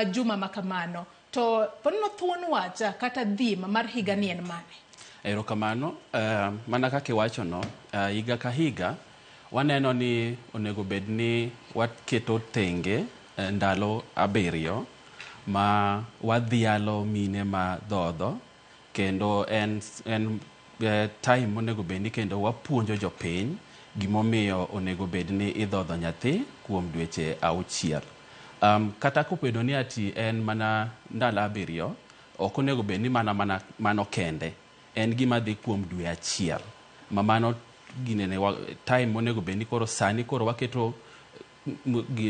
juma makamano to pono thuon wacha kata dhima mar higa ni en mane? Erokamano, mana kaka iwacho no, higa ka higa waneno ni onego bed ni waketo tenge ndalo 7 ma wadhialo mine ma dhodho, kendo en time onego bed ni kendo wapuonjo jopiny gimomiyo onego bed ni idhodho nyathi kuom dweche 6. Kata kobedo ni ati en mana ndalo 7, ok onego bed ni mano kende. En gima dhi kuom dwe 1 ma mano ginene time onego bed ni koro sani koro waketo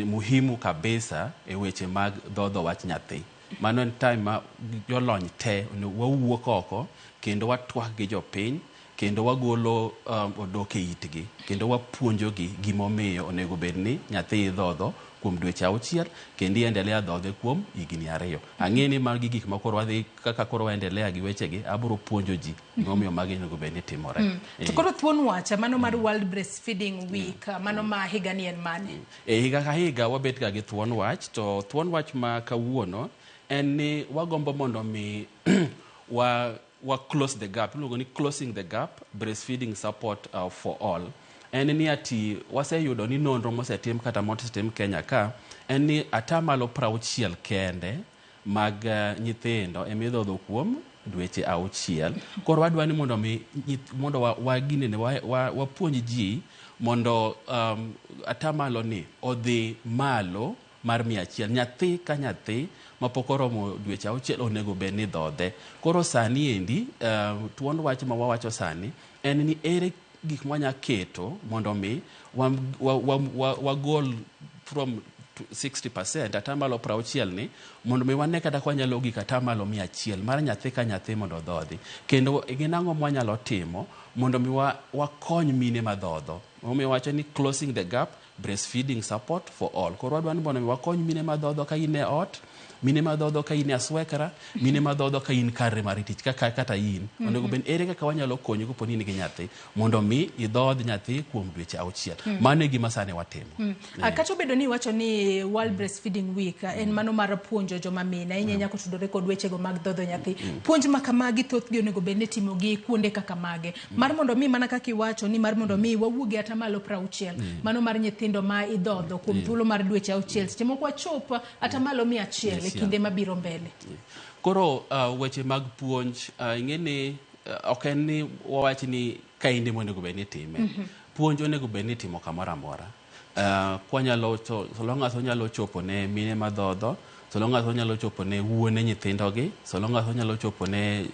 muhimu kabisa e weche mag dhodho wach nyathi. Mano en time ma jolony te wawuok oko kendo watwak gi jopiny kendo wagolo odok e itgi kendo wapuonjogi gimomiyo onego bed ni nyathi idhodho kuom dweche 6 kendo iendelea dhodhe kuom higni 2. Ang'eni magi gik ma koro wadhi kaka koro waendelea gi wechegi, abiro puonjo ji gimomiyo magi onego bed ni timore. To koro thuon wacha mano mar World Breastfeeding Week mano ma higa ni en mane? Higa ka higa wabet ga gi thuon wach, to thuon wach ma kawuono en ni wagombo mondo mi wa close the gap, iluongo ni closing the gap breastfeeding support for all. En ni ati waseyudo ni nonro mosetim kata mosetim Kenya ka en ni atamalo 60 kende mag nyithindo emidhodho kuom dweche 6. Koro wadwa ni mondo wapuonj ji mondo atamalo ni odhi malo mar 100. Nyathi ka nyathi mapok oromo dweche 6 onego bed ni dhodhe. Koro sani endi thuon wach ma wawacho sani en ni ere gik mwanya keto mondo mi wagol from 60% atamalo 60 ni mondo mi wane kata kwanyalo gik atamalo 100 mar nyathi ka nyathi mondo dhodhi. Kendo gin ang'o mwanyalo timo mondo mi wakony mine madhodho. Omiyo wacho ni closing the gap breastfeeding support for all. Koro wadwa ni mondo mi wakony mine madhodho ka in e ot, mine madhodho ka in e aswekra, mine madhodho ka in kar mar tich kata in. Onego ben ere kaka wanyalo konyo ko poni nigi nyathi mondo mi idhodh nyathi kuom dweche 6. Mano e gima sane watimo. Kata obedo ni wacho ni World Breastfeeding Week en mano mar puonjo joma mine inyanya kotudore kod weche go mag dhodho nyathi. Puonj ma kamagi thoth gi onego bed ni timo gi kuonde kaka mage. Mar mondo mi mana kaka iwacho ni mar mondo mi wawuoge atamalo 60 mano mar nyithindo ma idhodho kuom thuolo mar dweche 6 seche moko wachop atamalo 100 kinde mabiro mbele. Koro weche mag puonj ing'eni ok en ni wawach ni kainde monego bed ni time. Puonj onego bed ni timo kamoro amora. Kwanyalo solonga onyalo chopo ne mine madhodho, solonga onyalo chopo ne wuone nyithindogi, solonga onyalo chopo ne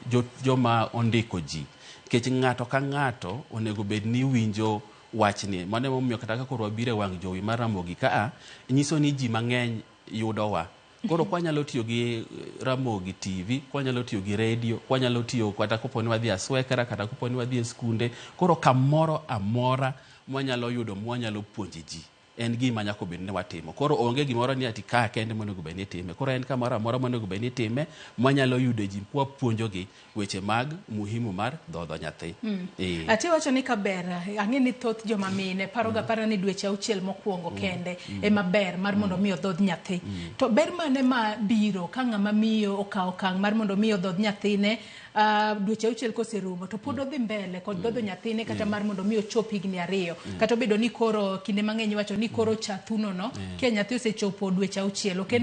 joma ondiko ji. Kech ng'ato ka ng'ato onego bed ni winjo wachni. Mane momiyo kata ka koro wabire wang' jowi mar Ramogi ka nyiso ni ji mang'eny yudowa. Koro kwanyalo tiyo gi Ramogi TV, kwanyalo tiyo gi radio, kwanyalo tiyo kata koponi wadhi aswekra kata koponi wadhi e skunde. Koro kamoro amora mwanyalo yudo mwanyalo puonji ji. En gima nyako bed ni watimo. Koro onge gimoro ni ati ka kende monego bed ni time. Koro en kamoro amora monego bed ni time mwanyalo yudo ji kwa puonjogi weche mag muhimu mar dhodho nyathi. Ati wacho ni kaber ang'eni thoth joma mine para ni dweche 6 mokwongo kende e maber mar mondo mi odhodh nyathi. To ber mane ma biro ka ng'ama miyo okawo kang' mar mondo mi odhodh nyathine dweche 6 koserumo to pod odhi mbele kod dhodho nyathine kata mar mondo mi ochop higni 2 kata obedo ni koro kinde mang'eny wacho ni koro chathuno no ke nyathi osechopo dweche 6